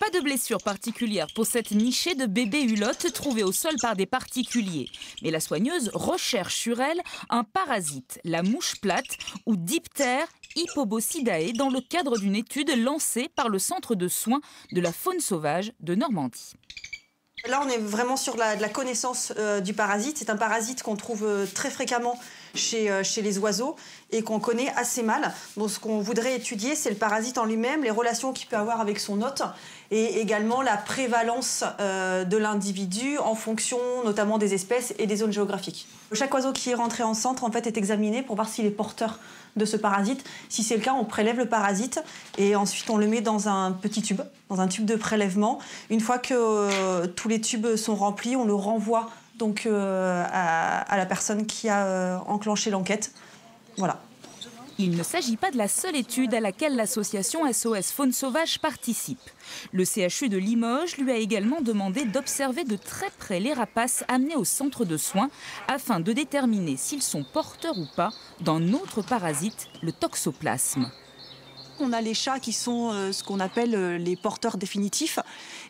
Pas de blessure particulière pour cette nichée de bébés hulottes trouvée au sol par des particuliers. Mais la soigneuse recherche sur elle un parasite, la mouche plate ou Diptère hippobocidae, dans le cadre d'une étude lancée par le Centre de soins de la faune sauvage de Normandie. Là, on est vraiment sur de la connaissance du parasite. C'est un parasite qu'on trouve très fréquemment chez les oiseaux et qu'on connaît assez mal. Donc, ce qu'on voudrait étudier, c'est le parasite en lui-même, les relations qu'il peut avoir avec son hôte et également la prévalence de l'individu en fonction notamment des espèces et des zones géographiques. Chaque oiseau qui est rentré en centre en fait, est examiné pour voir s'il est porteur de ce parasite. Si c'est le cas, on prélève le parasite et ensuite on le met dans un petit tube, dans un tube de prélèvement. Une fois que tous les tubes sont remplis, on le renvoie donc à la personne qui a enclenché l'enquête. Voilà. Il ne s'agit pas de la seule étude à laquelle l'association SOS Faune Sauvage participe. Le CHU de Limoges lui a également demandé d'observer de très près les rapaces amenés au centre de soins afin de déterminer s'ils sont porteurs ou pas d'un autre parasite, le toxoplasme. On a les chats qui sont ce qu'on appelle les porteurs définitifs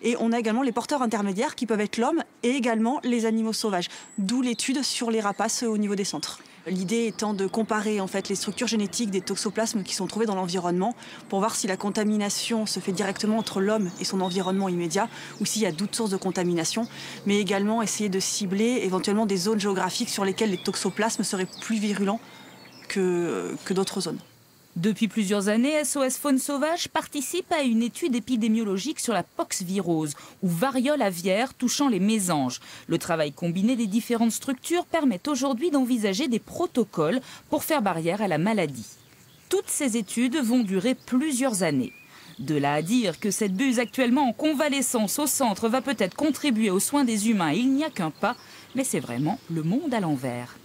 et on a également les porteurs intermédiaires qui peuvent être l'homme et également les animaux sauvages, d'où l'étude sur les rapaces au niveau des centres. L'idée étant de comparer en fait les structures génétiques des toxoplasmes qui sont trouvés dans l'environnement pour voir si la contamination se fait directement entre l'homme et son environnement immédiat ou s'il y a d'autres sources de contamination, mais également essayer de cibler éventuellement des zones géographiques sur lesquelles les toxoplasmes seraient plus virulents que d'autres zones. Depuis plusieurs années, SOS Faune Sauvage participe à une étude épidémiologique sur la poxvirose, ou variole aviaire touchant les mésanges. Le travail combiné des différentes structures permet aujourd'hui d'envisager des protocoles pour faire barrière à la maladie. Toutes ces études vont durer plusieurs années. De là à dire que cette buse actuellement en convalescence au centre va peut-être contribuer aux soins des humains, il n'y a qu'un pas, mais c'est vraiment le monde à l'envers.